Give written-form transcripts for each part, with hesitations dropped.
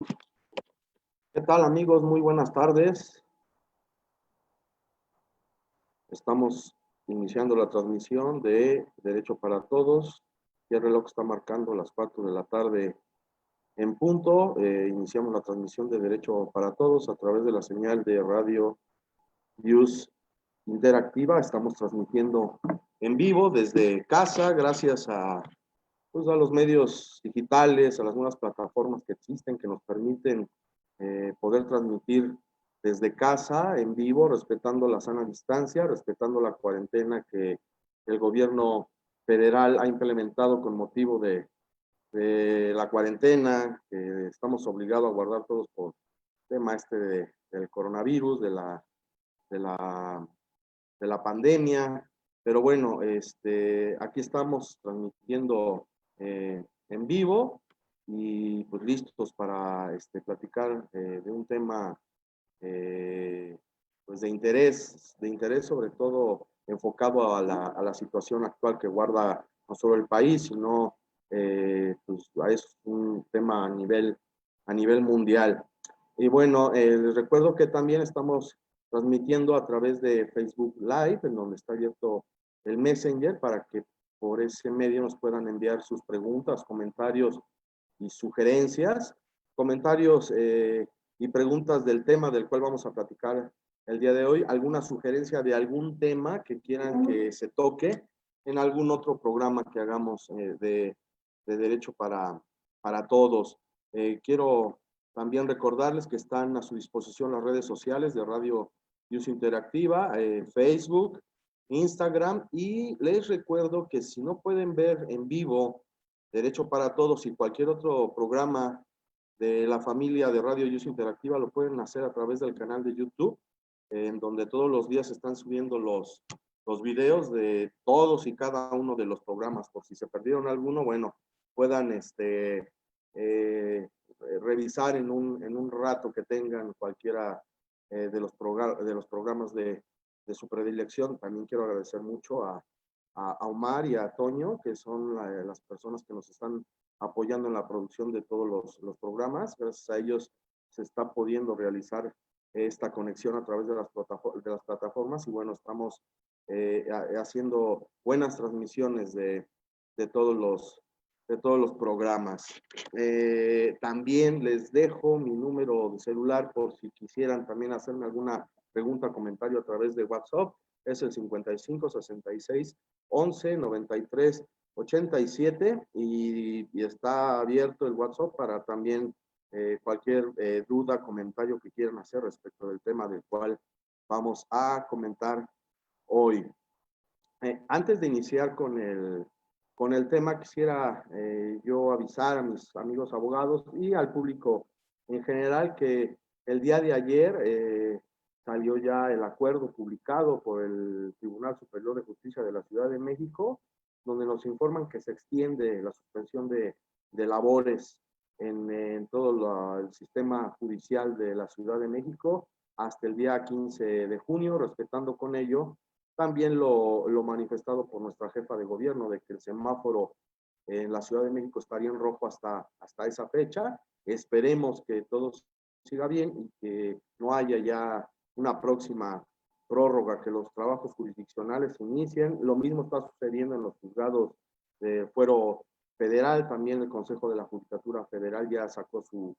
¿Qué tal, amigos? Muy buenas tardes. Estamos iniciando la transmisión de Derecho para Todos. Ya el reloj está marcando las 4 de la tarde en punto. Iniciamos la transmisión de Derecho para Todos a través de la señal de Radio News Interactiva. Estamos transmitiendo en vivo desde casa, gracias a los medios digitales, a las nuevas plataformas que existen, que nos permiten poder transmitir desde casa, en vivo, respetando la sana distancia, respetando la cuarentena que el gobierno federal ha implementado con motivo de la cuarentena, que estamos obligados a guardar todos por tema del coronavirus, de la, de la pandemia. Pero bueno, aquí estamos transmitiendo en vivo y pues listos para platicar de un tema pues de interés sobre todo enfocado a la situación actual que guarda no solo el país, sino pues es un tema a nivel mundial. Y bueno, les recuerdo que también estamos transmitiendo a través de Facebook Live, en donde está abierto el Messenger, para que por ese medio nos puedan enviar sus preguntas, comentarios y sugerencias, comentarios y preguntas del tema del cual vamos a platicar el día de hoy, alguna sugerencia de algún tema que quieran que se toque en algún otro programa que hagamos de Derecho para Todos. Quiero también recordarles que están a su disposición las redes sociales de Radio News Interactiva, Facebook, Instagram, y les recuerdo que si no pueden ver en vivo Derecho para Todos y cualquier otro programa de la familia de Radio News Interactiva, lo pueden hacer a través del canal de YouTube, en donde todos los días están subiendo los videos de todos y cada uno de los programas, por si se perdieron alguno, bueno, puedan revisar en un rato que tengan cualquiera de los programas de su predilección. También quiero agradecer mucho a Omar y a Toño, que son las personas que nos están apoyando en la producción de todos los programas. Gracias a ellos se está pudiendo realizar esta conexión a través de las plataformas y bueno, estamos haciendo buenas transmisiones de todos los programas. También les dejo mi número de celular por si quisieran también hacerme alguna pregunta o comentario a través de WhatsApp. Es el 55 66 11 93 87 y está abierto el WhatsApp para también cualquier duda, comentario que quieran hacer respecto del tema del cual vamos a comentar hoy. Antes de iniciar con el tema, quisiera yo avisar a mis amigos abogados y al público en general que el día de ayer salió ya el acuerdo publicado por el Tribunal Superior de Justicia de la Ciudad de México, donde nos informan que se extiende la suspensión de labores en todo el sistema judicial de la Ciudad de México hasta el día 15 de junio, respetando con ello también lo manifestado por nuestra jefa de gobierno, de que el semáforo en la Ciudad de México estaría en rojo hasta esa fecha. Esperemos que todo siga bien y que no haya ya una próxima prórroga, que los trabajos jurisdiccionales inicien. Lo mismo está sucediendo en los juzgados de fuero federal. También el Consejo de la Judicatura Federal ya sacó su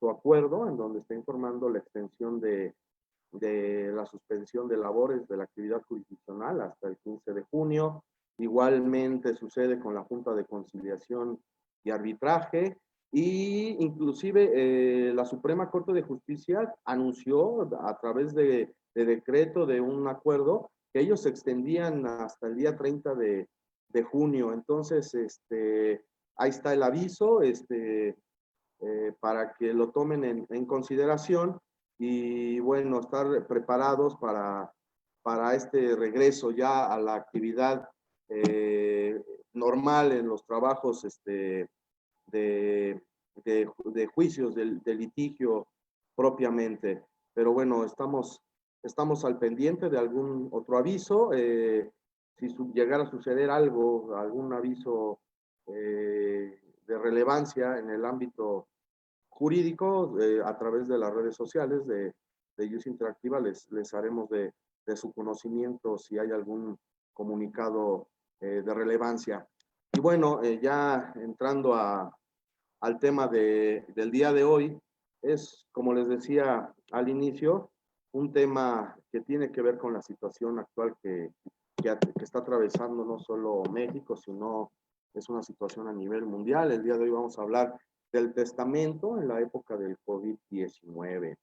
acuerdo, en donde está informando la extensión de la suspensión de labores de la actividad jurisdiccional hasta el 15 de junio. Igualmente sucede con la Junta de Conciliación y Arbitraje, y inclusive la Suprema Corte de Justicia anunció a través de decreto, de un acuerdo, que ellos se extendían hasta el día 30 de junio. Entonces, ahí está el aviso, para que lo tomen en consideración y bueno, estar preparados para este regreso ya a la actividad normal en los trabajos de, de juicios, de litigio propiamente. Pero bueno, estamos al pendiente de algún otro aviso. Si llegara a suceder algún aviso de relevancia en el ámbito jurídico, a través de las redes sociales de Use Interactiva les haremos de su conocimiento si hay algún comunicado de relevancia. Y bueno, ya entrando al tema del día de hoy, es, como les decía al inicio, un tema que tiene que ver con la situación actual que está atravesando no solo México, sino es una situación a nivel mundial. El día de hoy vamos a hablar del testamento en la época del COVID-19.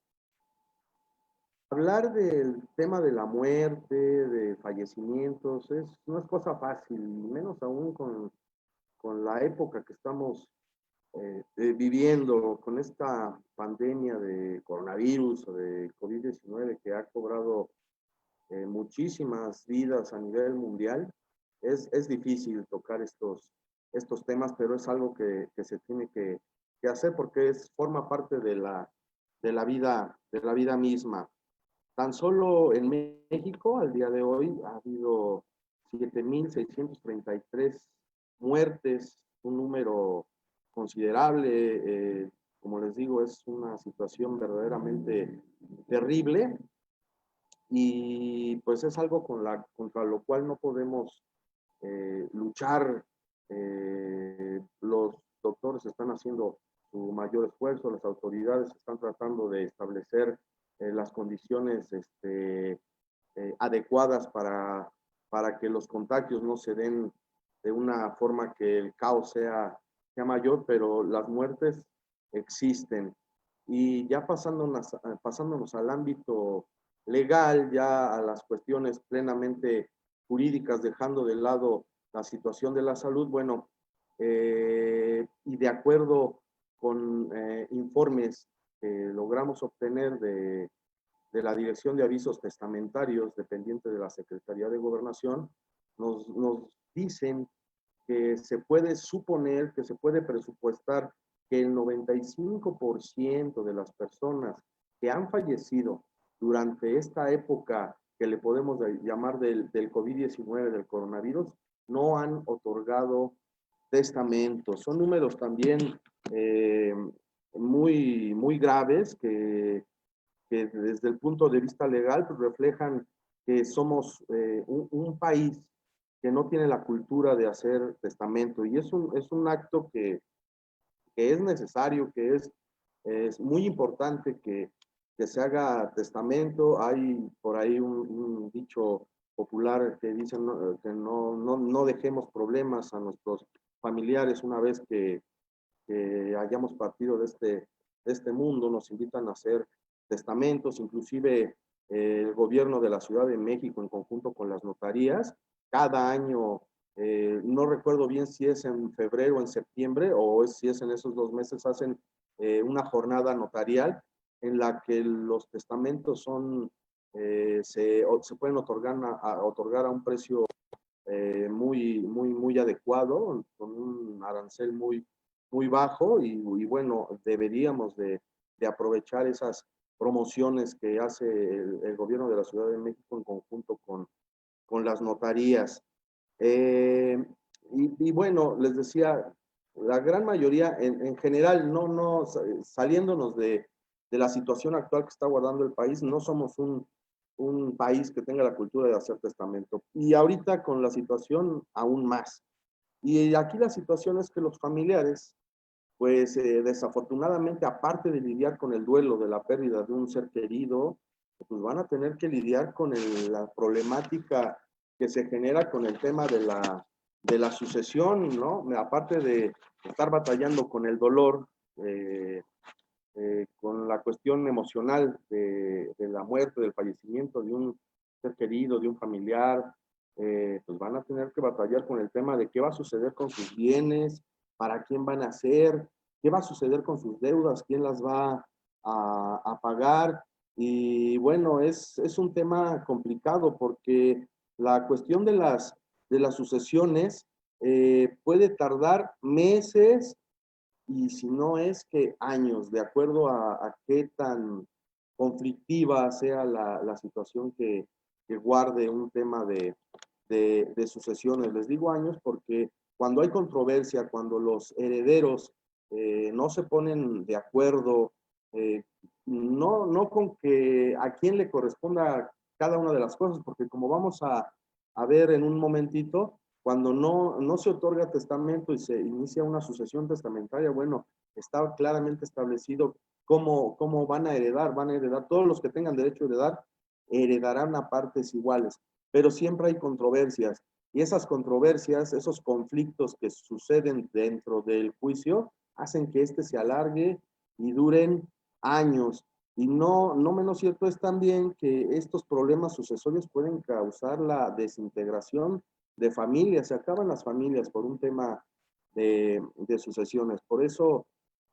Hablar del tema de la muerte, de fallecimientos, no es cosa fácil, menos aún con la época que estamos viviendo, con esta pandemia de coronavirus o de COVID-19 que ha cobrado muchísimas vidas a nivel mundial. Es difícil tocar estos temas, pero es algo que se tiene que hacer porque forma parte de la vida misma. Tan solo en México, al día de hoy, ha habido 7,633 muertes, un número considerable. Como les digo, es una situación verdaderamente terrible y pues es algo contra lo cual no podemos luchar. Los doctores están haciendo su mayor esfuerzo, las autoridades están tratando de establecer las condiciones adecuadas para que los contagios no se den de una forma que el caos sea mayor, pero las muertes existen. Y ya pasándonos al ámbito legal, ya a las cuestiones plenamente jurídicas, dejando de lado la situación de la salud, bueno, y de acuerdo con informes que logramos obtener de la Dirección de Avisos Testamentarios, dependiente de la Secretaría de Gobernación, nos dicen que se puede suponer, que se puede presupuestar que el 95% de las personas que han fallecido durante esta época que le podemos llamar del COVID-19, del coronavirus, no han otorgado testamentos. Son números también muy graves que desde el punto de vista legal pues, reflejan que somos un país que no tiene la cultura de hacer testamento y es un acto que es necesario, que es muy importante que se haga testamento. Hay por ahí un dicho popular que dice que no dejemos problemas a nuestros familiares una vez que hayamos partido de este mundo. Nos invitan a hacer testamentos, inclusive el gobierno de la Ciudad de México en conjunto con las notarías, cada año, no recuerdo bien si es en febrero o en septiembre o si es en esos 2 meses, hacen una jornada notarial en la que los testamentos se pueden otorgar a un precio muy adecuado, con un arancel muy bajo y bueno, deberíamos de aprovechar esas promociones que hace el gobierno de la Ciudad de México en conjunto con las notarías. Y bueno, les decía, la gran mayoría, en general, no saliéndonos de la situación actual que está guardando el país, no somos un país que tenga la cultura de hacer testamento. Y ahorita con la situación aún más. Y aquí la situación es que los familiares, pues desafortunadamente, aparte de lidiar con el duelo de la pérdida de un ser querido, pues van a tener que lidiar con la problemática que se genera con el tema de la sucesión, ¿no? Aparte de estar batallando con el dolor, con la cuestión emocional de la muerte, del fallecimiento de un ser querido, de un familiar, pues van a tener que batallar con el tema de qué va a suceder con sus bienes, para quién van a ser, qué va a suceder con sus deudas, quién las va a pagar. Y bueno, es un tema complicado porque la cuestión de las sucesiones puede tardar meses y si no es que años, de acuerdo a qué tan conflictiva sea la situación que guarde un tema de sucesiones. Les digo años porque cuando hay controversia, cuando los herederos no se ponen de acuerdo, no con que a quién le corresponda cada una de las cosas, porque como vamos a ver en un momentito, cuando no se otorga testamento y se inicia una sucesión testamentaria, bueno, está claramente establecido cómo van a heredar, todos los que tengan derecho a heredar, heredarán a partes iguales, pero siempre hay controversias, y esas controversias, esos conflictos que suceden dentro del juicio, hacen que este se alargue y duren años. Y no menos cierto es también que estos problemas sucesorios pueden causar la desintegración de familias, se acaban las familias por un tema de sucesiones. Por eso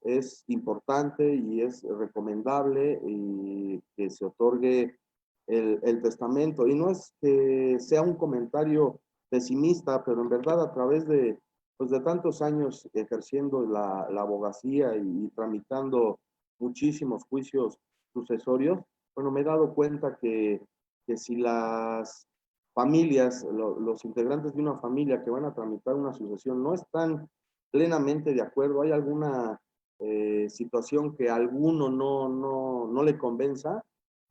es importante y es recomendable y que se otorgue el testamento. Y no es que sea un comentario pesimista, pero en verdad a través pues de tantos años ejerciendo la abogacía y tramitando muchísimos juicios sucesorios, bueno, me he dado cuenta que si las familias, los integrantes de una familia que van a tramitar una sucesión no están plenamente de acuerdo, hay alguna situación que a alguno no le convenza,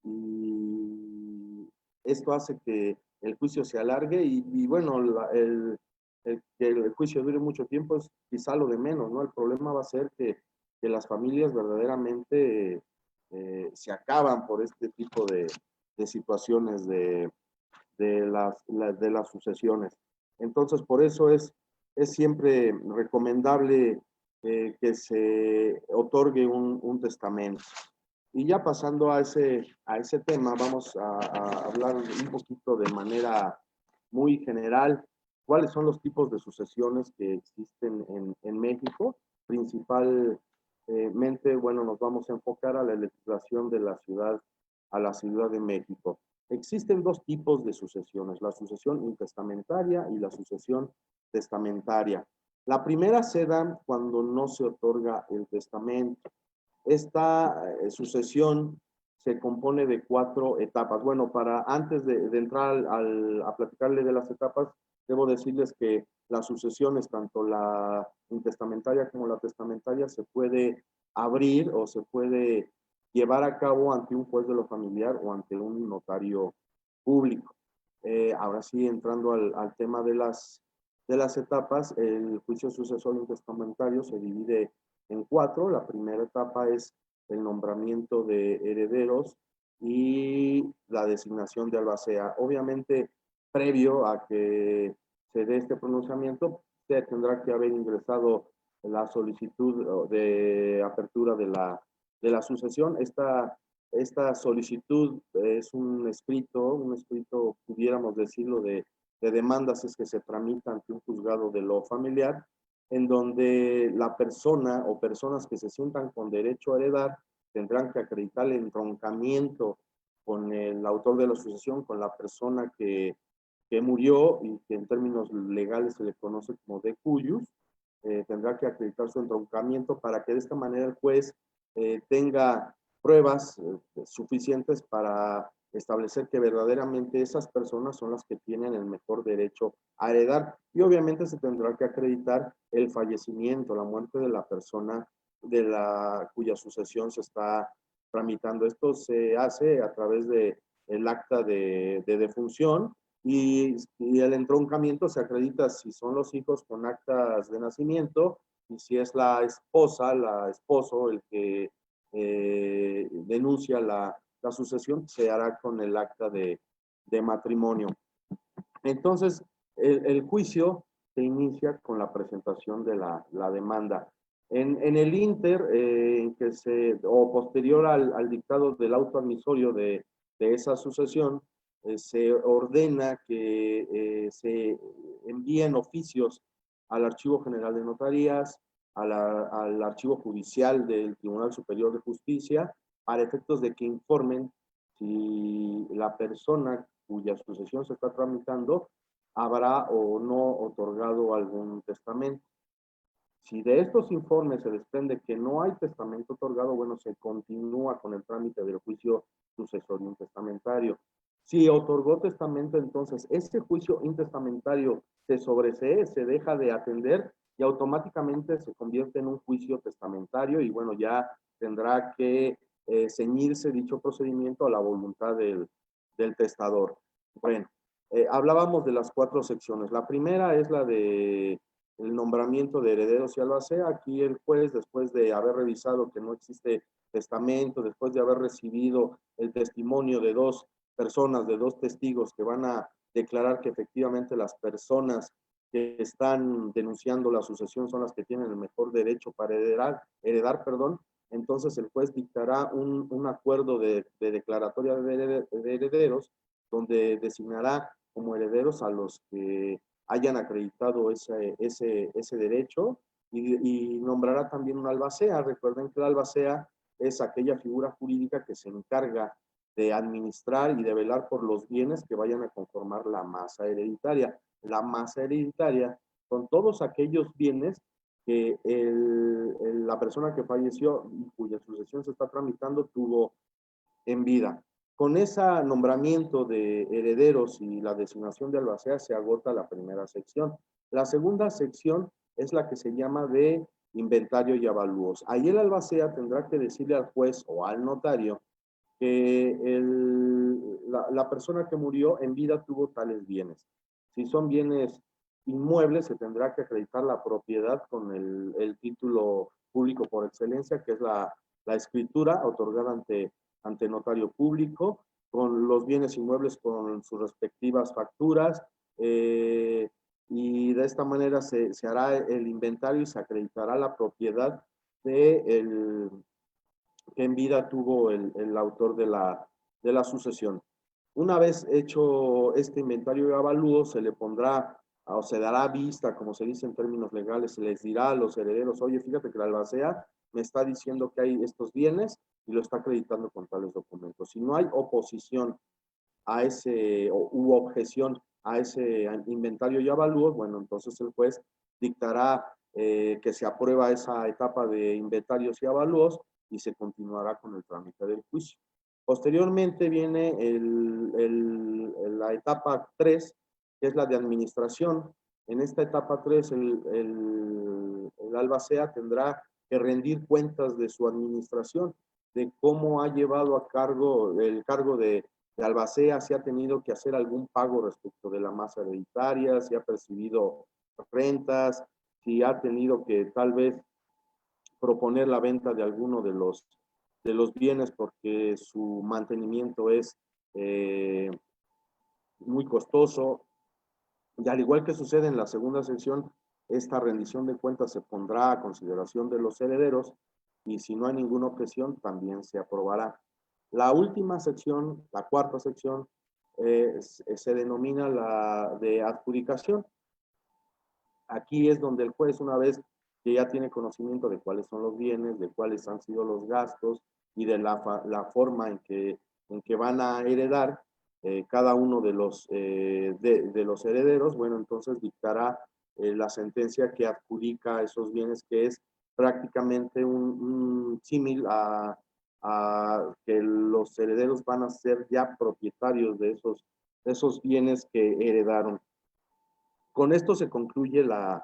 y esto hace que el juicio se alargue y bueno, que el juicio dure mucho tiempo es quizá lo de menos, ¿no? El problema va a ser que las familias verdaderamente se acaban por este tipo de situaciones de las sucesiones. Entonces, por eso es siempre recomendable que se otorgue un testamento. Y ya pasando a ese tema, vamos a hablar un poquito de manera muy general cuáles son los tipos de sucesiones que existen en México. Principalmente, bueno, nos vamos a enfocar a la legislación de a la Ciudad de México. Existen dos tipos de sucesiones, la sucesión intestamentaria y la sucesión testamentaria. La primera se da cuando no se otorga el testamento. Esta sucesión se compone de 4 etapas. Bueno, antes de entrar a platicarle de las etapas, debo decirles que las sucesiones, tanto la intestamentaria como la testamentaria, se puede abrir o se puede llevar a cabo ante un juez de lo familiar o ante un notario público. Ahora sí, entrando al tema de las etapas, el juicio sucesorio intestamentario se divide en 4. La primera etapa es el nombramiento de herederos y la designación de albacea. Obviamente, previo a que se dé este pronunciamiento, se tendrá que haber ingresado la solicitud de apertura de la sucesión. Esta solicitud es un escrito, pudiéramos decirlo, de demandas es que se tramita ante un juzgado de lo familiar, en donde la persona o personas que se sientan con derecho a heredar tendrán que acreditar el entroncamiento con el autor de la sucesión, con la persona que murió y que en términos legales se le conoce como de cuyus. Tendrá que acreditar su entroncamiento para que de esta manera el juez tenga pruebas suficientes para establecer que verdaderamente esas personas son las que tienen el mejor derecho a heredar. Y obviamente se tendrá que acreditar el fallecimiento, la muerte de la persona cuya sucesión se está tramitando. Esto se hace a través del acta de defunción, y el entroncamiento se acredita si son los hijos con actas de nacimiento, y si es la esposa, la esposo, el que denuncia la sucesión, se hará con el acta de matrimonio. Entonces, el juicio se inicia con la presentación de la demanda. En el Inter, o posterior al dictado del auto admisorio de esa sucesión, se ordena que se envíen oficios al Archivo General de Notarías, al Archivo Judicial del Tribunal Superior de Justicia, para efectos de que informen si la persona cuya sucesión se está tramitando habrá o no otorgado algún testamento. Si de estos informes se desprende que no hay testamento otorgado, bueno, se continúa con el trámite del juicio sucesorio intestamentario. Si otorgó testamento, entonces ese juicio intestamentario se sobresee, se deja de atender, y automáticamente se convierte en un juicio testamentario y bueno, ya tendrá que ceñirse dicho procedimiento a la voluntad del testador. Bueno, hablábamos de las 4 secciones. La primera es la de el nombramiento de herederos y albacea. Aquí el juez, después de haber revisado que no existe testamento, después de haber recibido el testimonio de 2 personas, de 2 testigos que van a declarar que efectivamente las personas que están denunciando la sucesión son las que tienen el mejor derecho para heredar, entonces el juez dictará un acuerdo de declaratoria de herederos, donde designará como herederos a los que hayan acreditado ese derecho y nombrará también un albacea. Recuerden que el albacea es aquella figura jurídica que se encarga de administrar y de velar por los bienes que vayan a conformar la masa hereditaria. La masa hereditaria son todos aquellos bienes que la persona que falleció y cuya sucesión se está tramitando tuvo en vida. Con ese nombramiento de herederos y la designación de albacea se agota la primera sección. La segunda sección es la que se llama de inventario y avalúos. Ahí el albacea tendrá que decirle al juez o al notario que la persona que murió en vida tuvo tales bienes. Si son bienes inmuebles, se tendrá que acreditar la propiedad con el título público por excelencia, que es la escritura otorgada ante notario público, con los bienes inmuebles con sus respectivas facturas, y de esta manera se hará el inventario y se acreditará la propiedad de que en vida tuvo el autor de la sucesión. Una vez hecho este inventario de avalúo, se le pondrá o se dará vista, como se dice en términos legales, se les dirá a los herederos, oye, fíjate que la albacea me está diciendo que hay estos bienes y lo está acreditando con tales documentos. Si no hay oposición a u objeción a ese inventario y avalúo, bueno, entonces el juez dictará que se aprueba esa etapa de inventarios y avalúos y se continuará con el trámite del juicio. Posteriormente viene la etapa 3, que es la de administración. En esta etapa 3, el albacea tendrá que rendir cuentas de su administración, de cómo ha llevado a cargo el cargo de albacea, si ha tenido que hacer algún pago respecto de la masa hereditaria, si ha percibido rentas, si ha tenido que tal vez proponer la venta de alguno de los bienes porque su mantenimiento es muy costoso. Y al igual que sucede en la segunda sección, esta rendición de cuentas se pondrá a consideración de los herederos y si no hay ninguna objeción, también se aprobará. La última sección, la cuarta sección, se denomina la de adjudicación. Aquí es donde el juez, una vez que ya tiene conocimiento de cuáles son los bienes, de cuáles han sido los gastos y de la forma en que van a heredar cada uno de los herederos, bueno, entonces dictará la sentencia que adjudica esos bienes, que es prácticamente un símil a que los herederos van a ser ya propietarios de esos bienes que heredaron. Con esto se concluye las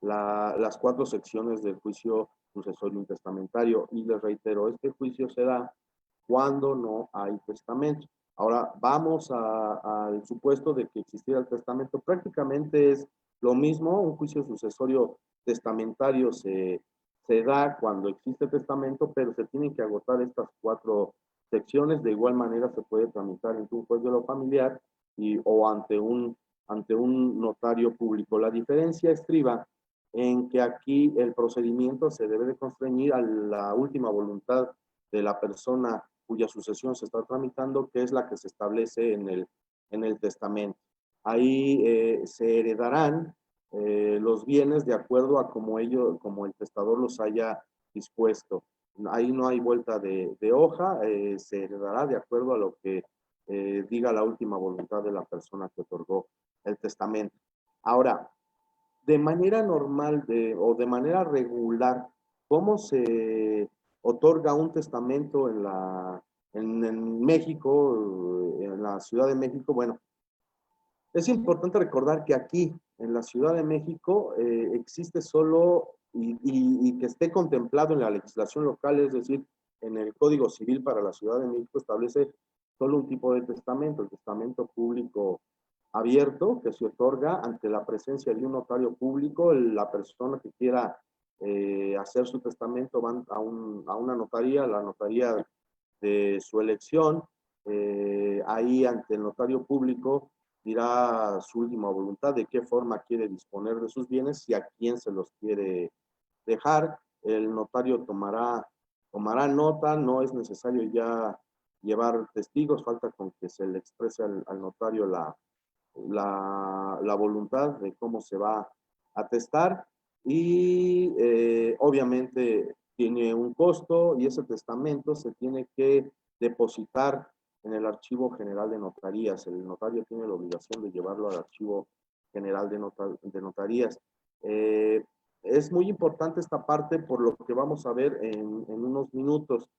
4 secciones del juicio sucesorio intestamentario y les reitero, este juicio se da cuando no hay testamento. Ahora vamos al supuesto de que existiera el testamento. Prácticamente es lo mismo, un juicio sucesorio testamentario se da cuando existe testamento, pero se tienen que agotar estas 4 secciones. De igual manera se puede tramitar en un juez de lo familiar o ante un notario público. La diferencia estriba en que aquí el procedimiento se debe de constreñir a la última voluntad de la persona cuya sucesión se está tramitando, que es la que se establece en el testamento. Ahí se heredarán los bienes de acuerdo a como el testador los haya dispuesto. Ahí no hay vuelta de hoja, se heredará de acuerdo a lo que diga la última voluntad de la persona que otorgó el testamento. Ahora, de manera normal o de manera regular, ¿cómo se otorga un testamento en México, en la Ciudad de México? Bueno, es importante recordar que aquí en la Ciudad de México existe solo y que esté contemplado en la legislación local, es decir, en el Código Civil para la Ciudad de México establece solo un tipo de testamento, el testamento público abierto, que se otorga ante la presencia de un notario público. La persona que quiera hacer su testamento va a una notaría, la notaría de su elección, ahí ante el notario público dirá su última voluntad, de qué forma quiere disponer de sus bienes y a quién se los quiere dejar. El notario tomará nota, no es necesario ya llevar testigos, falta con que se le exprese al notario la voluntad de cómo se va a testar y obviamente tiene un costo y ese testamento se tiene que depositar en el Archivo General de Notarías. El notario tiene la obligación de llevarlo al Archivo General de Notarías. Es muy importante esta parte por lo que vamos a ver en unos minutos.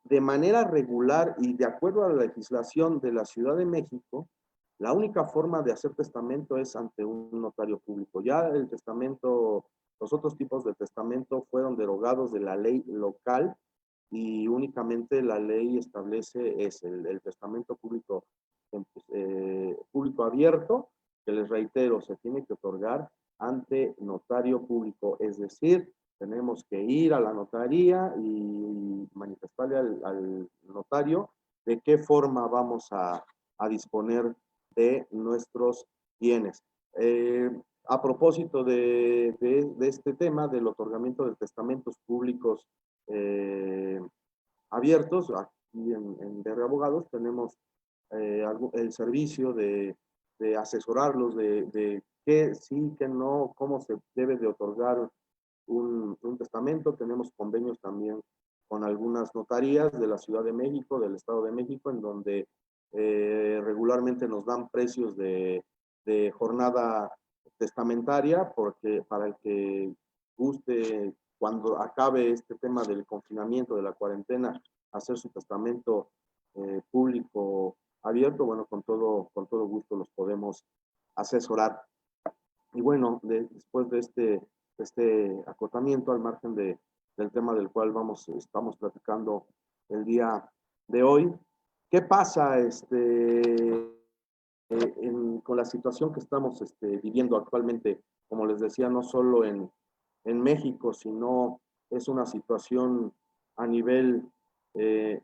De manera regular y de acuerdo a la legislación de la Ciudad de México, la única forma de hacer testamento es ante un notario público. Ya el testamento, los otros tipos de testamento fueron derogados de la ley local y únicamente la ley establece el testamento público, público abierto, que les reitero, se tiene que otorgar ante notario público, es decir, tenemos que ir a la notaría y manifestarle al notario de qué forma vamos a disponer de nuestros bienes. A propósito de este tema del otorgamiento de testamentos públicos abiertos, aquí en DR Abogados tenemos el servicio de asesorarlos de qué sí, qué no, cómo se debe de otorgar un testamento. Tenemos convenios también con algunas notarías de la Ciudad de México, del Estado de México, en donde regularmente nos dan precios de jornada testamentaria, porque para el que guste, cuando acabe este tema del confinamiento, de la cuarentena, hacer su testamento público abierto, bueno, con todo gusto los podemos asesorar. Y bueno, después de este acotamiento, al margen del tema del cual estamos platicando el día de hoy, ¿qué pasa con la situación que estamos viviendo actualmente? Como les decía, no solo en México, sino es una situación a nivel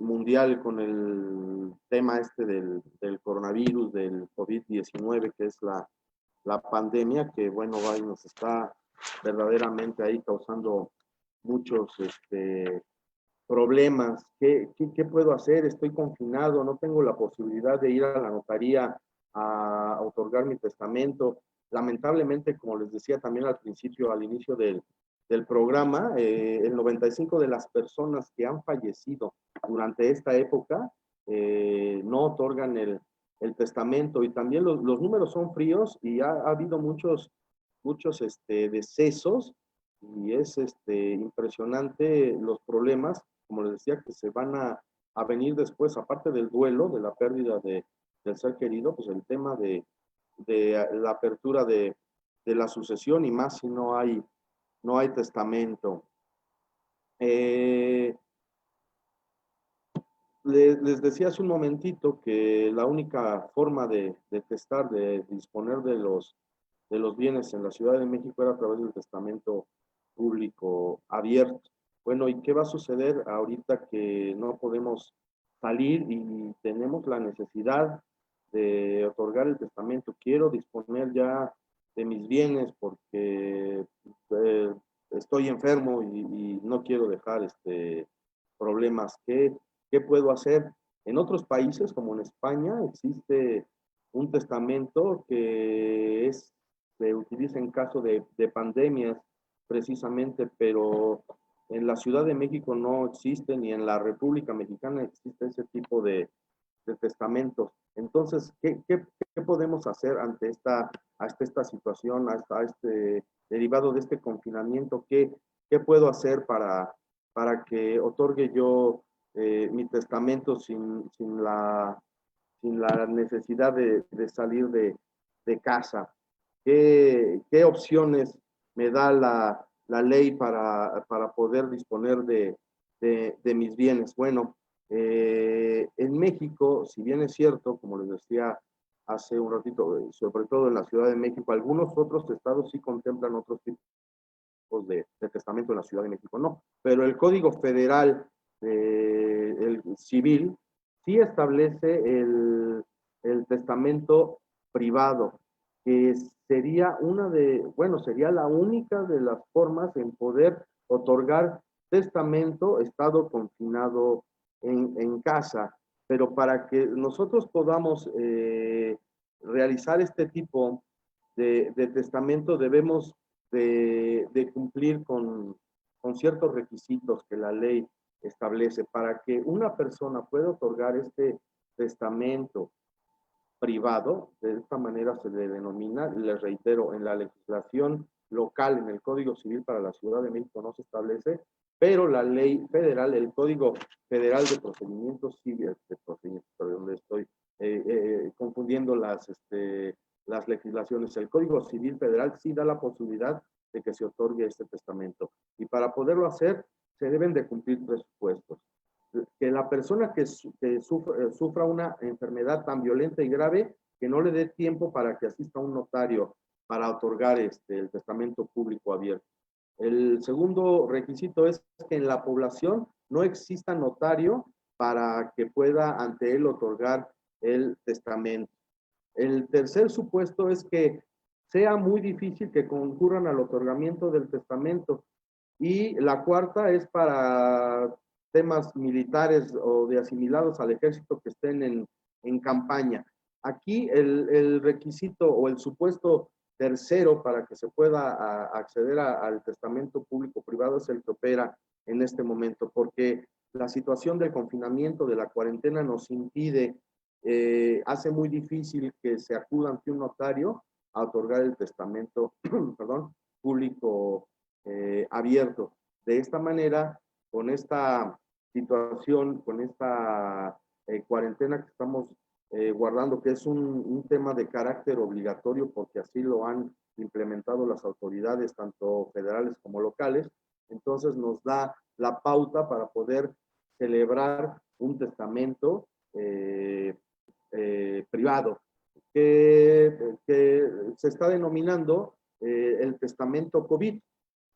mundial con el tema del coronavirus, del COVID-19, que es la pandemia, que bueno, nos está verdaderamente ahí causando muchos problemas. ¿Qué puedo hacer? Estoy confinado, no tengo la posibilidad de ir a la notaría a otorgar mi testamento. Lamentablemente, como les decía también al principio, al inicio del programa, el 95% de las personas que han fallecido durante esta época no otorgan el testamento, y también los números son fríos y ha habido muchos decesos, y es impresionante los problemas, como les decía, que se van a venir después, aparte del duelo, de la pérdida del ser querido, pues el tema de la apertura de la sucesión, y más si no hay testamento. Les decía hace un momentito que la única forma de testar, de disponer de los bienes en la Ciudad de México era a través del testamento público abierto. Bueno, ¿y qué va a suceder ahorita que no podemos salir y tenemos la necesidad de otorgar el testamento? Quiero disponer ya de mis bienes porque estoy enfermo y no quiero dejar problemas. ¿Qué puedo hacer? En otros países, como en España, existe un testamento que se utiliza en caso de pandemias precisamente, pero en la Ciudad de México no existe, ni en la República Mexicana existe ese tipo de testamentos. Entonces, ¿qué podemos hacer ante esta situación, hasta derivado de este confinamiento? ¿Qué puedo hacer para que otorgue yo mi testamento sin la necesidad de salir de casa? ¿Qué opciones me da la ley para poder disponer de mis bienes? Bueno, en México, si bien es cierto, como les decía hace un ratito, sobre todo en la Ciudad de México, algunos otros estados sí contemplan otros tipos de testamento. En la Ciudad de México no, pero el Código Federal, el civil, sí establece el testamento privado, que sería sería la única de las formas en poder otorgar testamento estado confinado en casa. Pero para que nosotros podamos realizar este tipo de testamento, debemos de cumplir con ciertos requisitos que la ley establece. Para que una persona pueda otorgar este testamento privado, de esta manera se le denomina, les reitero, en la legislación local, en el Código Civil para la Ciudad de México no se establece, pero la ley federal, el Código Federal de Procedimientos Civiles, donde estoy confundiendo las legislaciones, el Código Civil Federal sí da la posibilidad de que se otorgue este testamento. Y para poderlo hacer, se deben de cumplir tres supuestos: que la persona que sufra una enfermedad tan violenta y grave que no le dé tiempo para que asista a un notario para otorgar el testamento público abierto. El segundo requisito es que en la población no exista notario para que pueda ante él otorgar el testamento. El tercer supuesto es que sea muy difícil que concurran al otorgamiento del testamento. Y la cuarta es para temas militares o de asimilados al ejército que estén en campaña. Aquí el requisito o el supuesto tercero para que se pueda acceder al testamento público-privado es el que opera en este momento, porque la situación del confinamiento, de la cuarentena, nos impide, hace muy difícil que se acuda ante un notario a otorgar el testamento perdón, público abierto. De esta manera, con esta situación, con esta cuarentena que estamos guardando, que es un tema de carácter obligatorio porque así lo han implementado las autoridades, tanto federales como locales, entonces nos da la pauta para poder celebrar un testamento privado, que se está denominando el testamento COVID.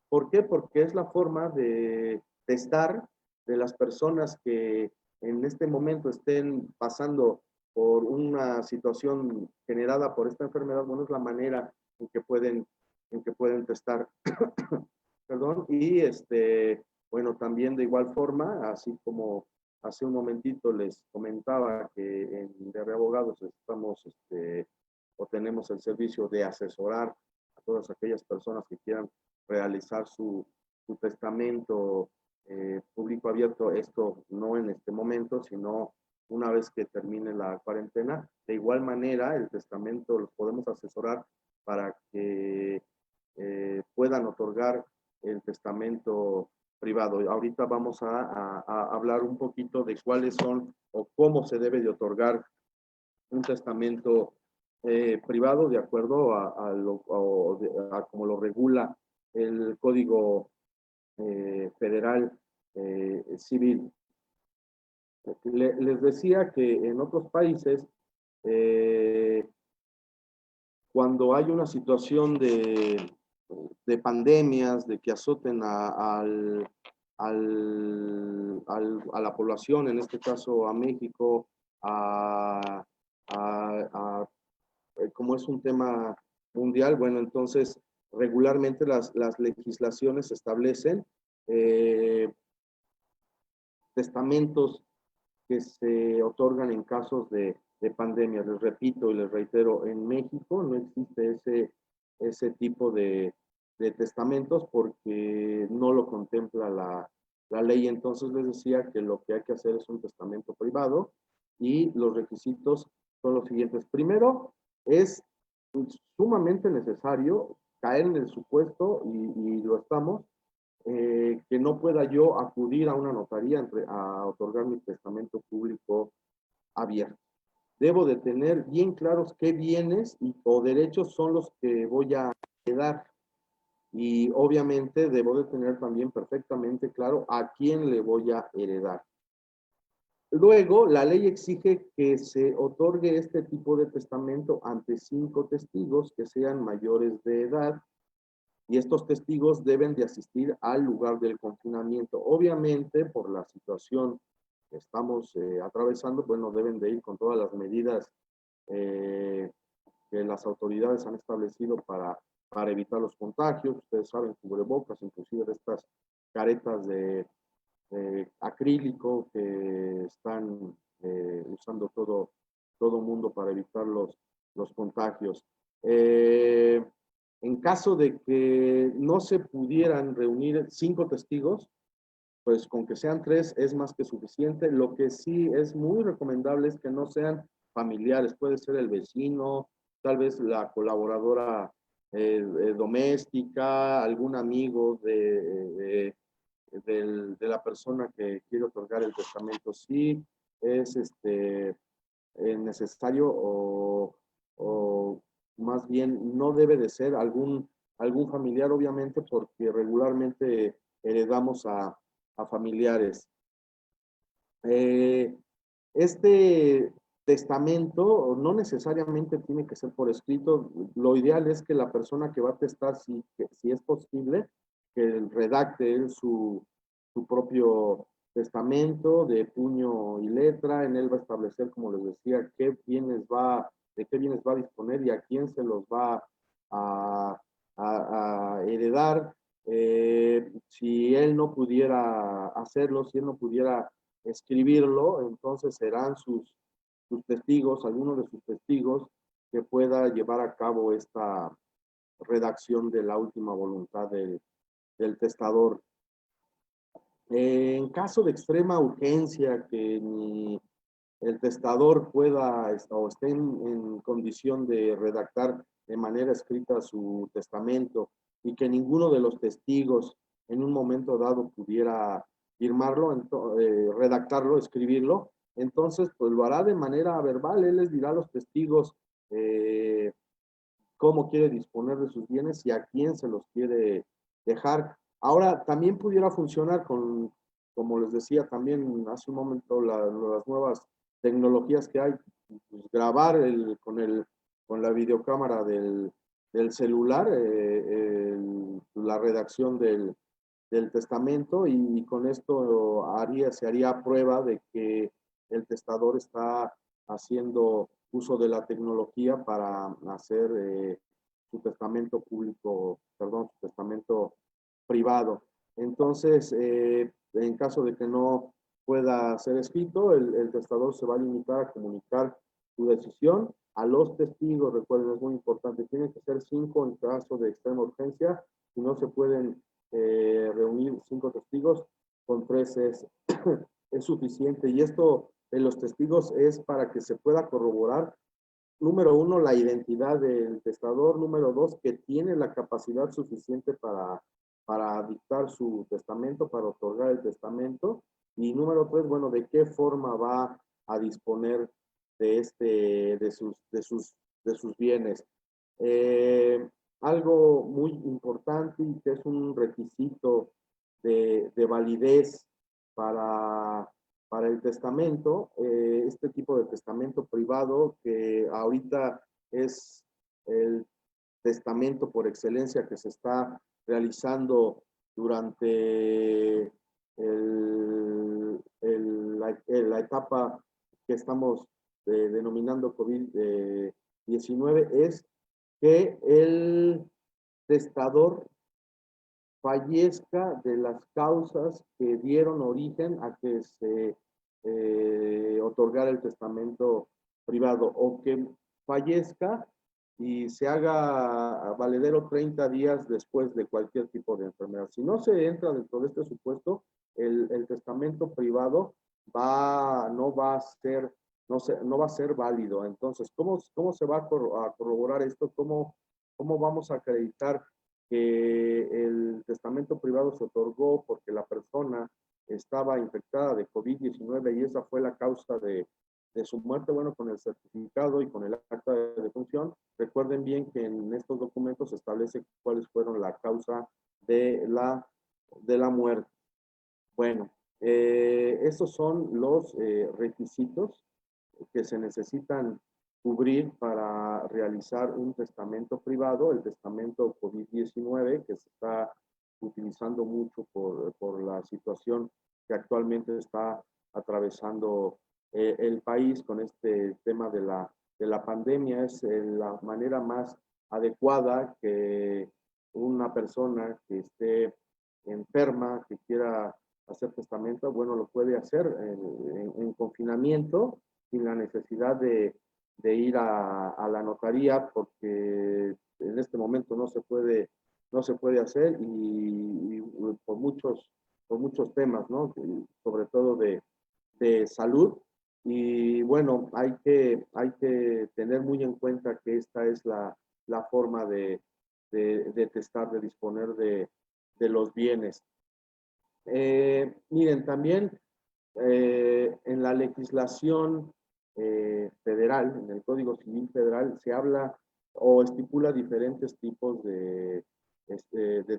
¿Por qué? Porque es la forma de testar de las personas que en este momento estén pasando por una situación generada por esta enfermedad. Bueno, es la manera en que pueden testar. Perdón, y bueno, también de igual forma, así como hace un momentito les comentaba que en DR Abogados estamos o tenemos el servicio de asesorar a todas aquellas personas que quieran realizar su testamento público abierto, esto no en este momento, sino una vez que termine la cuarentena. De igual manera, el testamento los podemos asesorar para que puedan otorgar el testamento privado. Ahorita vamos a hablar un poquito de cuáles son o cómo se debe de otorgar un testamento privado de acuerdo a como lo regula el Código Federal Civil. Les decía que en otros países, cuando hay una situación de pandemias, de que azoten a la población, en este caso a México, a, como es un tema mundial, bueno, entonces regularmente las legislaciones establecen testamentos que se otorgan en casos de pandemia. Les repito y les reitero, en México no existe ese tipo de testamentos porque no lo contempla la ley. Entonces les decía que lo que hay que hacer es un testamento privado y los requisitos son los siguientes. Primero, es sumamente necesario caer en el supuesto, y lo estamos, que no pueda yo acudir a una notaría a otorgar mi testamento público abierto. debo de tener bien claros qué bienes o derechos son los que voy a heredar. Y obviamente debo de tener también perfectamente claro a quién le voy a heredar. Luego, la ley exige que se otorgue este tipo de testamento ante 5 testigos que sean mayores de edad, y estos testigos deben de asistir al lugar del confinamiento. Obviamente, por la situación que estamos atravesando, bueno, deben de ir con todas las medidas eh, que las autoridades han establecido para evitar los contagios. Ustedes saben, cubrebocas, inclusive de estas caretas de acrílico que están usando todo mundo para evitar los contagios. En caso de que no se pudieran reunir 5 testigos, pues con que sean 3 es más que suficiente. Lo que sí es muy recomendable es que no sean familiares, puede ser el vecino, tal vez la colaboradora doméstica, algún amigo de la persona que quiere otorgar el testamento. Sí es necesario o más bien no debe de ser algún familiar, obviamente, porque regularmente heredamos a familiares. Este testamento no necesariamente tiene que ser por escrito. Lo ideal es que la persona que va a testar, si es posible, que redacte él su propio testamento de puño y letra. En él va a establecer, como les decía, de qué bienes va a disponer y a quién se los va a, a heredar. Si él no pudiera hacerlo, si él no pudiera escribirlo, entonces serán sus testigos, algunos de sus testigos, que pueda llevar a cabo esta redacción de la última voluntad del testador. En caso de extrema urgencia, que ni el testador pueda o esté en condición de redactar de manera escrita su testamento y que ninguno de los testigos en un momento dado pudiera firmarlo, redactarlo, escribirlo, entonces pues lo hará de manera verbal. Él les dirá a los testigos cómo quiere disponer de sus bienes y a quién se los quiere dejar. Ahora, también pudiera funcionar como les decía también hace un momento, las nuevas tecnologías que hay, pues, grabar con la videocámara del celular, la redacción del testamento, y con esto se haría prueba de que el testador está haciendo uso de la tecnología para hacer su testamento público, perdón, su testamento privado. Entonces, en caso de que no pueda ser escrito, el testador se va a limitar a comunicar su decisión a los testigos. Recuerden, es muy importante, tienen que ser 5 en caso de extrema urgencia. Si no se pueden reunir 5 testigos, con 3 es suficiente. Y esto de los testigos es para que se pueda corroborar, número 1, la identidad del testador; número 2, que tiene la capacidad suficiente para dictar su testamento, para otorgar el testamento; y número 3, bueno, de qué forma va a disponer de sus bienes. Eh, Algo muy importante y que es un requisito de validez para, para el testamento, este tipo de testamento privado, que ahorita es el testamento por excelencia que se está realizando durante la etapa que estamos denominando COVID-19, es que el testador fallezca de las causas que dieron origen a que se otorgara el testamento privado, o que fallezca y se haga valedero 30 días después de cualquier tipo de enfermedad. Si no se entra dentro de este supuesto, el testamento privado no va a ser, no va a ser válido. Entonces, ¿cómo se va a corroborar esto? ¿Cómo vamos a acreditar que el testamento privado se otorgó porque la persona estaba infectada de COVID-19 y esa fue la causa de su muerte, bueno, con el certificado y con el acta de defunción. Recuerden bien que en estos documentos se establece cuáles fueron la causa de la muerte. Bueno, estos son los requisitos que se necesitan cubrir para realizar un testamento privado, el testamento COVID-19, que se está utilizando mucho por la situación que actualmente está atravesando el país con este tema de la pandemia. Es la manera más adecuada que una persona que esté enferma, que quiera hacer testamento, bueno, lo puede hacer en confinamiento, sin la necesidad de ir a la notaría, porque en este momento no se puede hacer y por muchos temas, ¿no? Sobre todo de salud. Y bueno, hay que tener muy en cuenta que esta es la forma de testar, de disponer de los bienes. Miren, también en la legislación federal, en el Código Civil Federal, se habla o estipula diferentes tipos de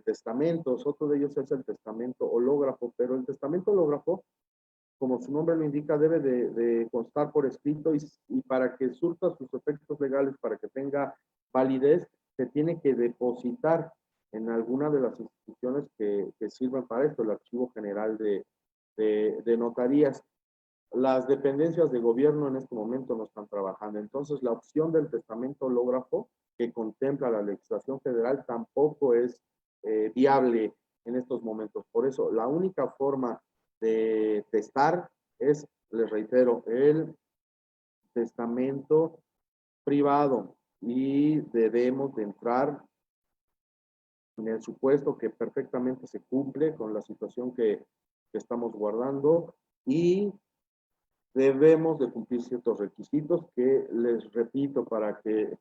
testamentos. Otro de ellos es el testamento hológrafo, pero el testamento hológrafo, como su nombre lo indica, debe de constar por escrito y para que surta sus efectos legales, para que tenga validez, se tiene que depositar en alguna de las instituciones que sirven para esto, el Archivo General de Notarías. Las dependencias de gobierno en este momento no están trabajando. Entonces, la opción del testamento hológrafo que contempla la legislación federal tampoco es viable en estos momentos. Por eso, la única forma de testar es, les reitero, el testamento privado y debemos de entrar en el supuesto que perfectamente se cumple con la situación que estamos guardando y debemos de cumplir ciertos requisitos que les repito para que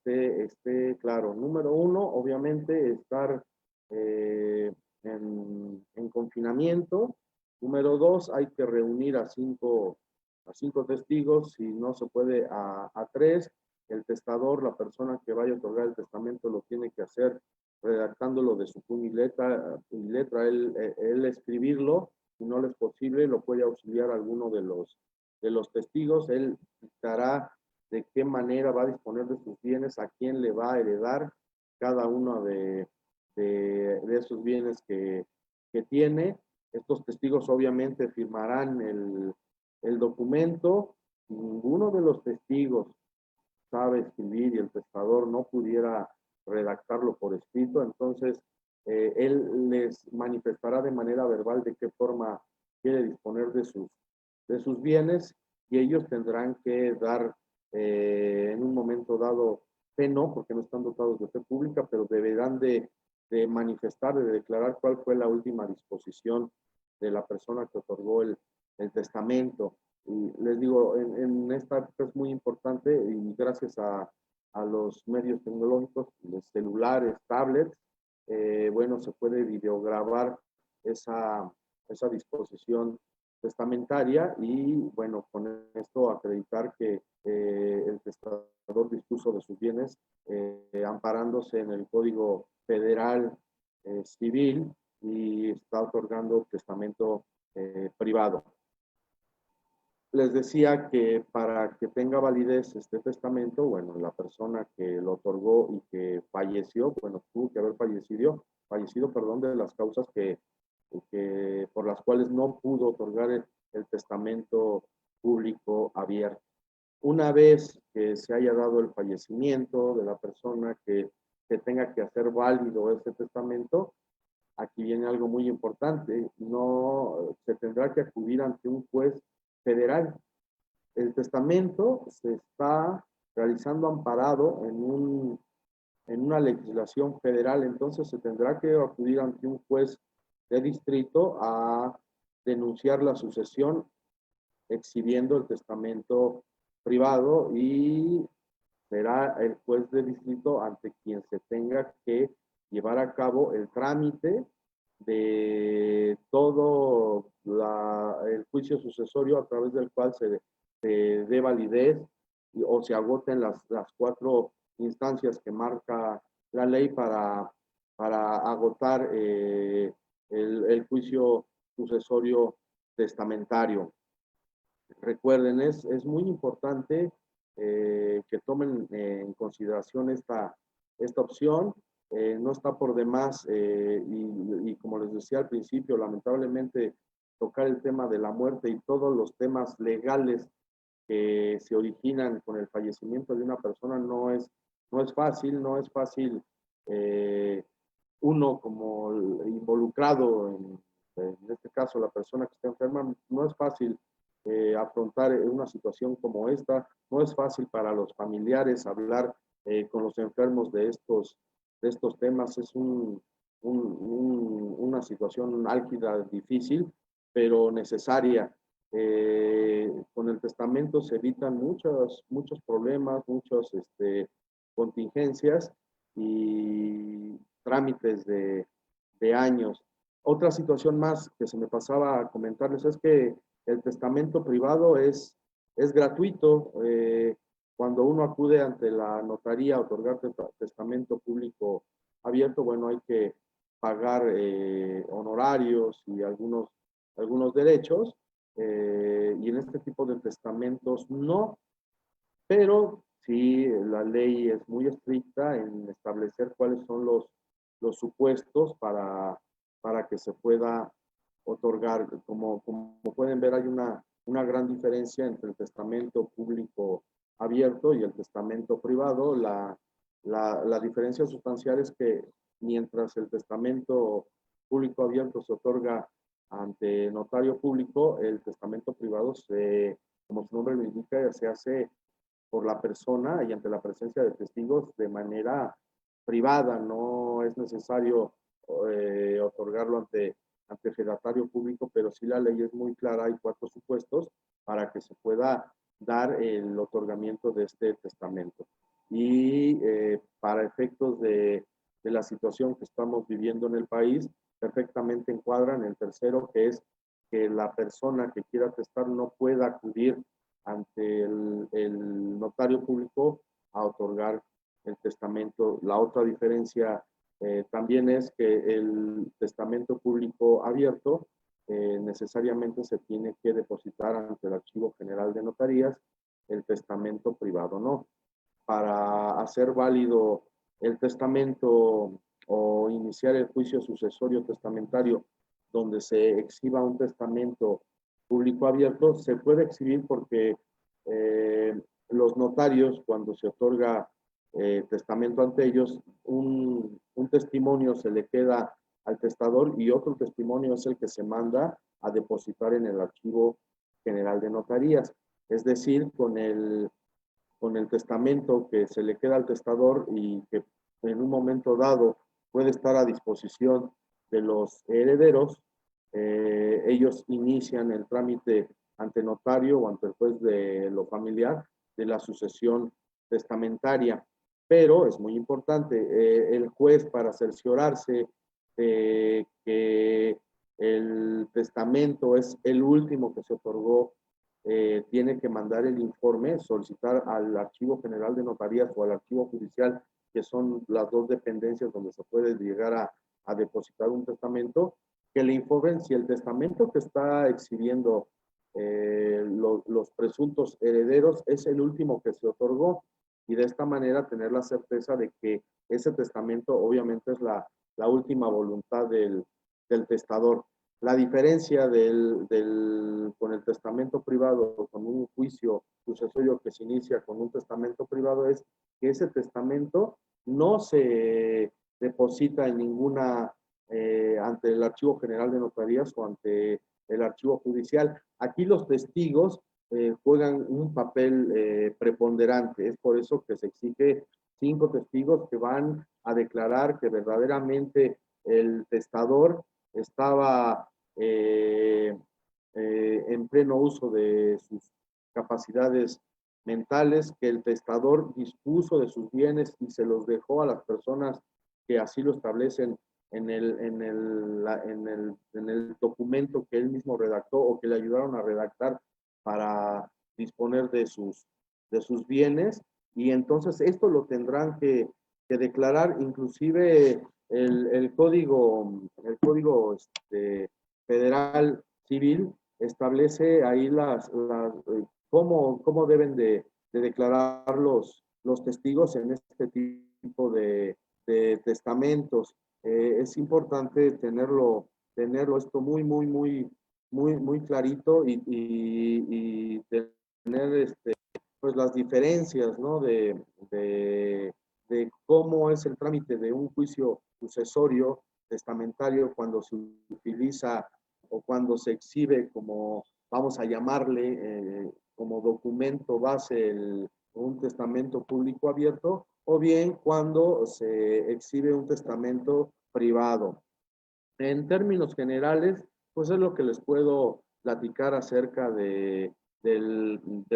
esté claro. Número uno, obviamente, estar en confinamiento. Número dos, hay que reunir a cinco testigos, si no se puede a tres. El testador, la persona que vaya a otorgar el testamento, lo tiene que hacer redactándolo de su puño y letra él escribirlo. Si no le es posible, lo puede auxiliar alguno de los testigos. Él dictará de qué manera va a disponer de sus bienes, a quién le va a heredar cada uno de esos bienes que tiene. Estos testigos obviamente firmarán el documento. Si ninguno de los testigos sabe escribir y el testador no pudiera redactarlo por escrito, entonces él les manifestará de manera verbal de qué forma quiere disponer de sus bienes y ellos tendrán que dar en un momento dado fe no, porque no están dotados de fe pública, pero deberán de manifestar, de declarar cuál fue la última disposición de la persona que otorgó el testamento. Y les digo, en esta época es muy importante y gracias a los medios tecnológicos, los celulares, tablets, bueno, se puede videograbar esa disposición testamentaria y, bueno, con esto acreditar que el testador dispuso de sus bienes amparándose en el Código Federal Civil y está otorgando testamento privado. Les decía que para que tenga validez este testamento, bueno, la persona que lo otorgó y que falleció, bueno, tuvo que haber fallecido, perdón, de las causas por las cuales no pudo otorgar el testamento público abierto. Una vez que se haya dado el fallecimiento de la persona que tenga que hacer válido este testamento, aquí viene algo muy importante, no se tendrá que acudir ante un juez federal. El testamento se está realizando amparado en una legislación federal, entonces se tendrá que acudir ante un juez de distrito a denunciar la sucesión exhibiendo el testamento privado y será el juez de distrito ante quien se tenga que llevar a cabo el trámite de todo el juicio sucesorio a través del cual dé validez o se agoten las 4 instancias que marca la ley para agotar el juicio sucesorio testamentario. Recuerden, es muy importante que tomen en consideración esta opción. No está por demás y como les decía al principio, lamentablemente tocar el tema de la muerte y todos los temas legales que se originan con el fallecimiento de una persona no es fácil, uno como involucrado, en este caso la persona que está enferma, no es fácil afrontar una situación como esta, no es fácil para los familiares hablar con los enfermos de estos temas, es una situación álgida, difícil, pero necesaria. Con el testamento se evitan muchos problemas, muchas contingencias y trámites de años. Otra situación más que se me pasaba a comentarles es que el testamento privado es gratuito. Cuando uno acude ante la notaría a otorgar testamento público abierto, bueno, hay que pagar honorarios y algunos derechos. Y en este tipo de testamentos no, pero sí la ley es muy estricta en establecer cuáles son los supuestos para que se pueda otorgar. Como pueden ver, hay una gran diferencia entre el testamento público abierto y el testamento privado. La diferencia sustancial es que mientras el testamento público abierto se otorga ante notario público, el testamento privado como su nombre lo indica, se hace por la persona y ante la presencia de testigos de manera privada. No es necesario otorgarlo ante fedatario público, pero sí la ley es muy clara, hay 4 supuestos para que se pueda dar el otorgamiento de este testamento. Y para efectos de la situación que estamos viviendo en el país, perfectamente encuadran el tercero, que es que la persona que quiera testar no pueda acudir ante el notario público a otorgar el testamento. La otra diferencia también es que el testamento público abierto necesariamente se tiene que depositar ante el Archivo General de Notarías, el testamento privado no. Para hacer válido el testamento o iniciar el juicio sucesorio testamentario donde se exhiba un testamento público abierto, se puede exhibir porque los notarios, cuando se otorga testamento ante ellos, un testimonio se le queda al testador y otro testimonio es el que se manda a depositar en el Archivo General de Notarías. Es decir, con el testamento que se le queda al testador y que en un momento dado puede estar a disposición de los herederos, ellos inician el trámite ante notario o ante el juez de lo familiar de la sucesión testamentaria. Pero es muy importante, el juez, para cerciorarse de que el testamento es el último que se otorgó, tiene que mandar el informe, solicitar al Archivo General de Notarías o al Archivo Judicial, que son las 2 dependencias donde se puede llegar a depositar un testamento, que le informen si el testamento que está exhibiendo los presuntos herederos es el último que se otorgó, y de esta manera tener la certeza de que ese testamento obviamente es la última voluntad del testador. La diferencia con el testamento privado, con un juicio sucesorio que se inicia con un testamento privado, es que ese testamento no se deposita en ninguna, ante el Archivo General de Notarías o ante el Archivo Judicial. Aquí los testigos juegan un papel preponderante. Es por eso que se exige 5 testigos que van a declarar que verdaderamente el testador estaba en pleno uso de sus capacidades mentales, que el testador dispuso de sus bienes y se los dejó a las personas que así lo establecen en el documento que él mismo redactó o que le ayudaron a redactar para disponer de sus bienes, y entonces esto lo tendrán que declarar. Inclusive el código federal civil establece ahí cómo deben de declarar los testigos en este tipo de testamentos. Es importante tenerlo esto muy clarito, y tener pues las diferencias, ¿no? De cómo es el trámite de un juicio sucesorio testamentario cuando se utiliza o cuando se exhibe, como vamos a llamarle, como documento base un testamento público abierto, o bien cuando se exhibe un testamento privado. En términos generales, pues es lo que les puedo platicar acerca del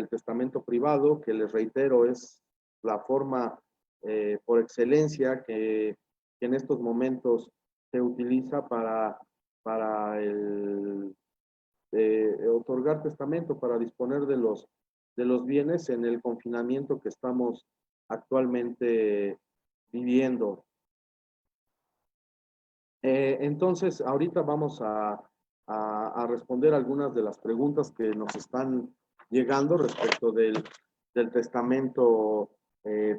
testamento privado, que les reitero es la forma por excelencia que en estos momentos se utiliza para otorgar testamento, para disponer de los bienes en el confinamiento que estamos actualmente viviendo. Entonces, ahorita vamos a responder algunas de las preguntas que nos están llegando respecto del testamento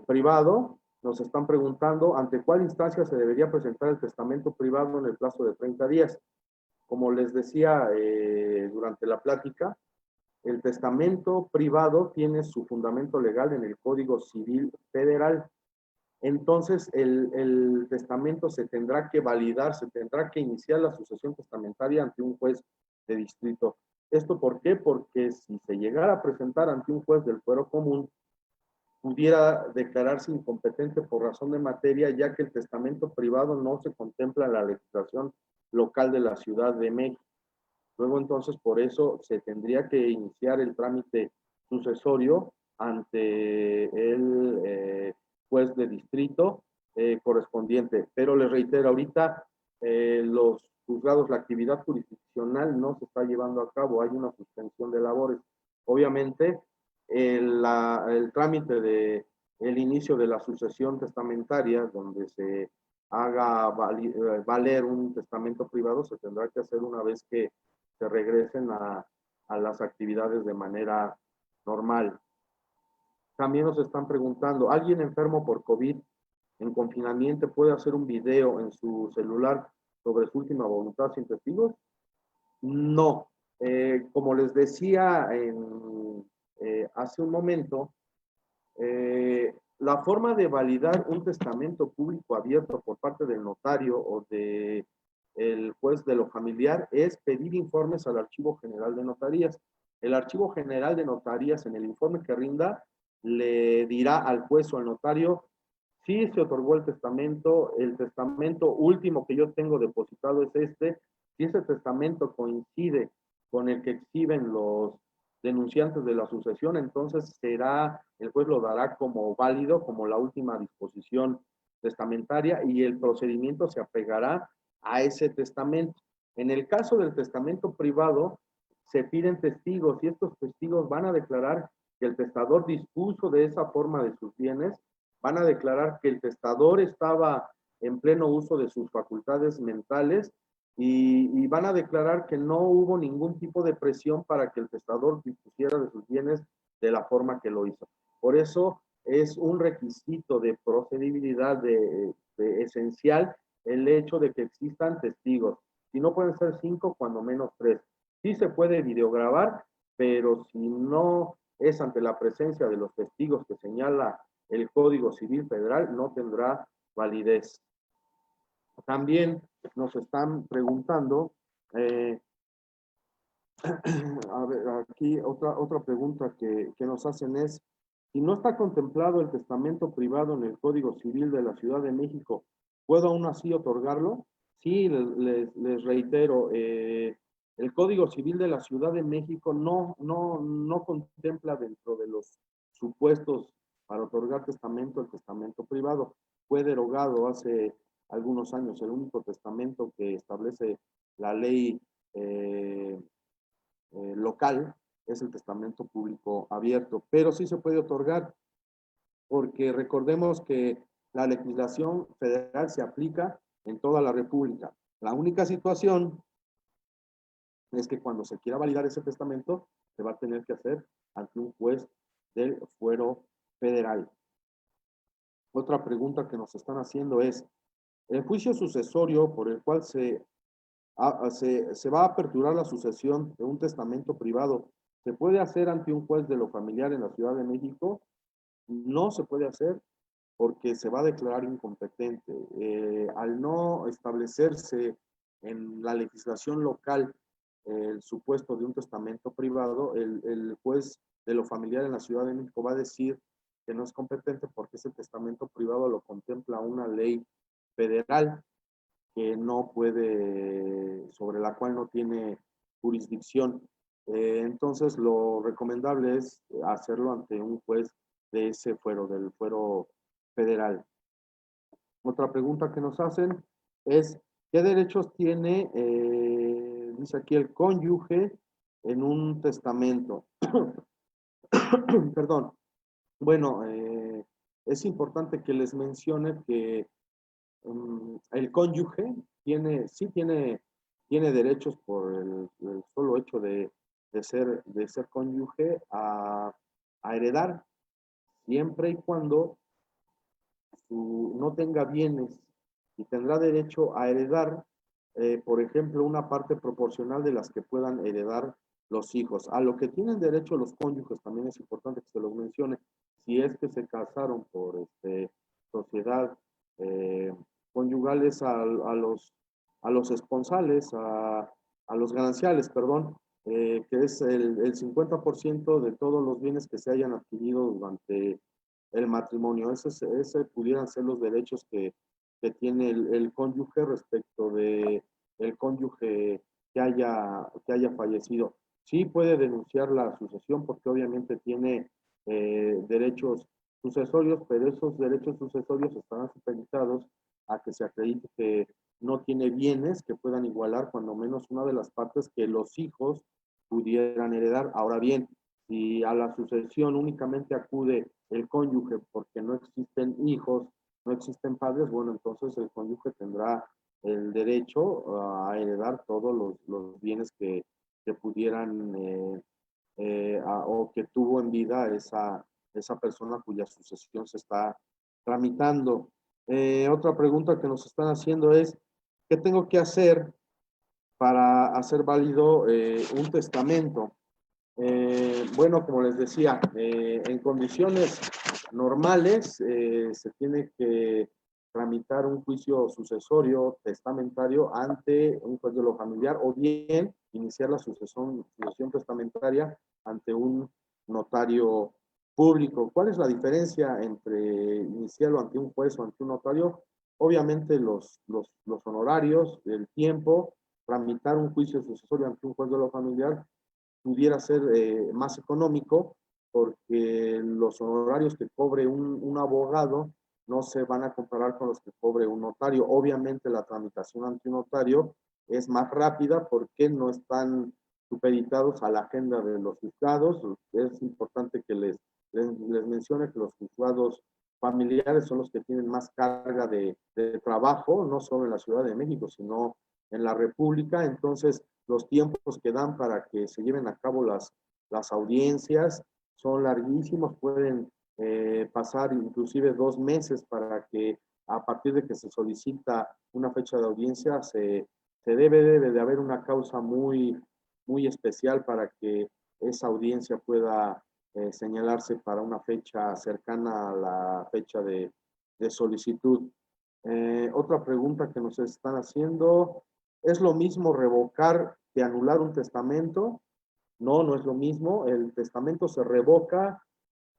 privado. Nos están preguntando, ¿ante cuál instancia se debería presentar el testamento privado en el plazo de 30 días? Como les decía durante la plática, el testamento privado tiene su fundamento legal en el Código Civil Federal. Entonces, el testamento se tendrá que validar, se tendrá que iniciar la sucesión testamentaria ante un juez de distrito. ¿Esto por qué? Porque si se llegara a presentar ante un juez del fuero común, pudiera declararse incompetente por razón de materia, ya que el testamento privado no se contempla en la legislación local de la Ciudad de México. Luego, entonces, por eso se tendría que iniciar el trámite sucesorio ante el juez de distrito correspondiente. Pero les reitero, ahorita los juzgados, la actividad jurisdiccional no se está llevando a cabo, hay una suspensión de labores. Obviamente, el trámite de el inicio de la sucesión testamentaria, donde se haga valer un testamento privado, se tendrá que hacer una vez que se regresen a las actividades de manera normal. También nos están preguntando, ¿alguien enfermo por COVID en confinamiento puede hacer un video en su celular sobre su última voluntad sin testigos? No. Como les decía hace un momento, la forma de validar un testamento público abierto por parte del notario o de el juez de lo familiar es pedir informes al Archivo General de Notarías. El Archivo General de Notarías, en el informe que rinda, le dirá al juez o al notario si se otorgó el testamento último que yo tengo depositado es si ese testamento coincide con el que exhiben los denunciantes de la sucesión, entonces el juez lo dará como válido, como la última disposición testamentaria, y el procedimiento se apegará a ese testamento. En el caso del testamento privado, se piden testigos, y estos testigos van a declarar que el testador dispuso de esa forma de sus bienes, van a declarar que el testador estaba en pleno uso de sus facultades mentales, y van a declarar que no hubo ningún tipo de presión para que el testador dispusiera de sus bienes de la forma que lo hizo. Por eso es un requisito de procedibilidad esencial el hecho de que existan testigos. Si no pueden ser 5, cuando menos 3. Sí se puede videograbar, pero si no es ante la presencia de los testigos que señala el Código Civil Federal, no tendrá validez. También nos están preguntando, a ver, aquí otra pregunta que nos hacen es, si no está contemplado el testamento privado en el Código Civil de la Ciudad de México, ¿puedo aún así otorgarlo? Sí, les reitero, el Código Civil de la Ciudad de México no contempla dentro de los supuestos para otorgar testamento el testamento privado. Fue derogado hace algunos años. El único testamento que establece la ley local es el testamento público abierto, pero sí se puede otorgar, porque recordemos que la legislación federal se aplica en toda la República. La única situación es que cuando se quiera validar ese testamento, se va a tener que hacer ante un juez del fuero federal. Otra pregunta que nos están haciendo es, el juicio sucesorio por el cual se va a aperturar la sucesión de un testamento privado, ¿se puede hacer ante un juez de lo familiar en la Ciudad de México? No se puede hacer porque se va a declarar incompetente. Al no establecerse en la legislación local el supuesto de un testamento privado, el juez de lo familiar en la Ciudad de México va a decir que no es competente porque ese testamento privado lo contempla una ley federal que no puede, sobre la cual no tiene jurisdicción. Entonces, lo recomendable es hacerlo ante un juez de ese fuero, del fuero federal. Otra pregunta que nos hacen es, ¿qué derechos tiene, dice aquí, el cónyuge en un testamento? Perdón. Bueno, es importante que les mencione que el cónyuge tiene derechos por el solo hecho de ser cónyuge a heredar, siempre y cuando no tenga bienes, y tendrá derecho a heredar, por ejemplo, una parte proporcional de las que puedan heredar los hijos. A lo que tienen derecho los cónyuges, también es importante que se los mencione, si es que se casaron por sociedad, eh, conyugales a los esponsales, a los gananciales, perdón, que es el 50% de todos los bienes que se hayan adquirido durante el matrimonio. Ese pudieran ser los derechos que tiene el cónyuge respecto de el cónyuge que haya fallecido. Sí puede denunciar la sucesión porque obviamente tiene derechos sucesorios, pero esos derechos sucesorios estarán supeditados a que se acredite que no tiene bienes que puedan igualar cuando menos una de las partes que los hijos pudieran heredar. Ahora bien, si a la sucesión únicamente acude el cónyuge porque no existen hijos, no existen padres, bueno, entonces el cónyuge tendrá el derecho a heredar todos los bienes que pudieran o que tuvo en vida esa persona cuya sucesión se está tramitando. Otra pregunta que nos están haciendo es, ¿qué tengo que hacer para hacer válido un testamento? Bueno, como les decía, en condiciones normales se tiene que tramitar un juicio sucesorio testamentario ante un juez de lo familiar o bien iniciar la sucesión testamentaria ante un notario público. ¿Cuál es la diferencia entre iniciarlo ante un juez o ante un notario? Obviamente los honorarios, el tiempo, tramitar un juicio sucesorio ante un juez de lo familiar pudiera ser más económico porque los honorarios que cobre un abogado no se van a comparar con los que cobre un notario. Obviamente la tramitación ante un notario es más rápida porque no están supeditados a la agenda de los juzgados. Es importante que les mencione que los juzgados familiares son los que tienen más carga de trabajo, no solo en la Ciudad de México, sino en la República. Entonces, los tiempos que dan para que se lleven a cabo las audiencias son larguísimos, pueden pasar inclusive 2 meses para que a partir de que se solicita una fecha de audiencia debe de haber una causa muy especial para que esa audiencia pueda señalarse para una fecha cercana a la fecha de solicitud. Otra pregunta que nos están haciendo, ¿es lo mismo revocar que anular un testamento? No, no es lo mismo. El testamento se revoca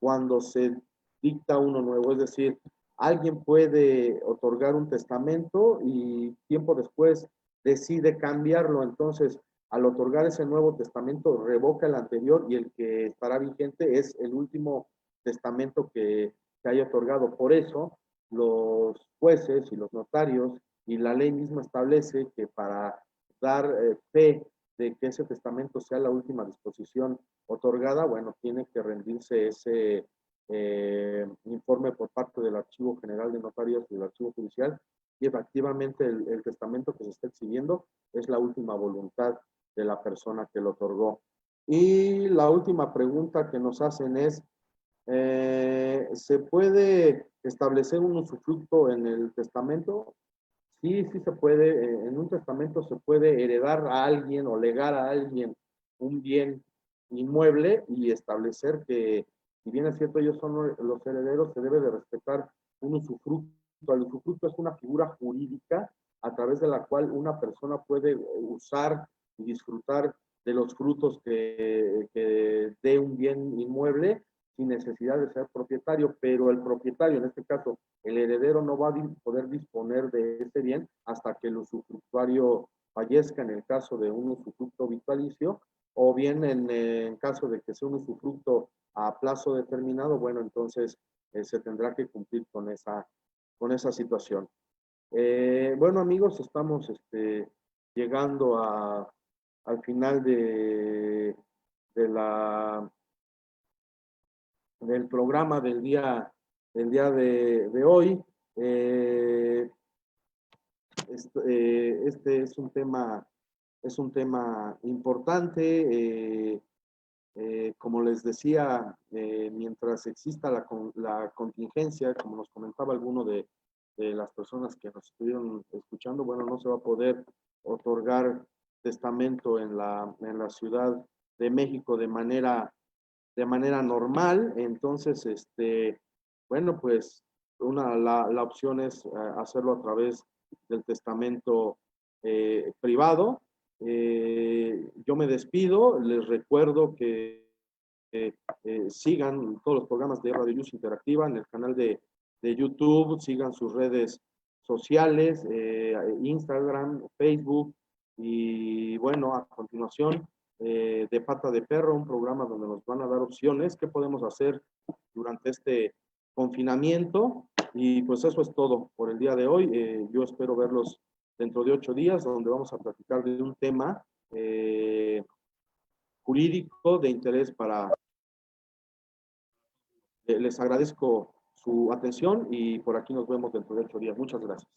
cuando se dicta uno nuevo, es decir, alguien puede otorgar un testamento y tiempo después decide cambiarlo. Entonces, al otorgar ese nuevo testamento, revoca el anterior y el que estará vigente es el último testamento que haya otorgado. Por eso, los jueces y los notarios y la ley misma establece que para dar fe de que ese testamento sea la última disposición otorgada, bueno, tiene que rendirse ese informe por parte del Archivo General de Notarios y del Archivo Judicial, y efectivamente el testamento que se está exhibiendo es la última voluntad de la persona que lo otorgó. Y la última pregunta que nos hacen es, ¿se puede establecer un usufructo en el testamento? Sí, sí se puede. En un testamento se puede heredar a alguien o legar a alguien un bien inmueble y establecer que, si bien es cierto, ellos son los herederos, se debe de respetar un usufructo. El usufructo es una figura jurídica a través de la cual una persona puede usar y disfrutar de los frutos que dé un bien inmueble sin necesidad de ser propietario, pero el propietario, en este caso, el heredero, no va a poder disponer de ese bien hasta que el usufructuario fallezca en el caso de un usufructo vitalicio, o bien en caso de que sea un usufructo a plazo determinado, bueno, entonces se tendrá que cumplir con esa situación. Bueno, amigos, estamos llegando al final de del programa del día de hoy. Este es un tema importante. Como les decía, mientras exista la contingencia, como nos comentaba alguno de las personas que nos estuvieron escuchando, bueno, no se va a poder otorgar testamento en la Ciudad de México de manera normal. Entonces, bueno, pues la opción es hacerlo a través del testamento privado. Yo me despido, les recuerdo que sigan todos los programas de Radio Luz Interactiva en el canal de YouTube, sigan sus redes sociales, Instagram, Facebook, y bueno, a continuación, de Pata de Perro, un programa donde nos van a dar opciones, qué podemos hacer durante este confinamiento, y pues eso es todo por el día de hoy. Yo espero verlos dentro de 8 días, donde vamos a platicar de un tema jurídico de interés para... les agradezco su atención y por aquí nos vemos dentro de 8 días. Muchas gracias.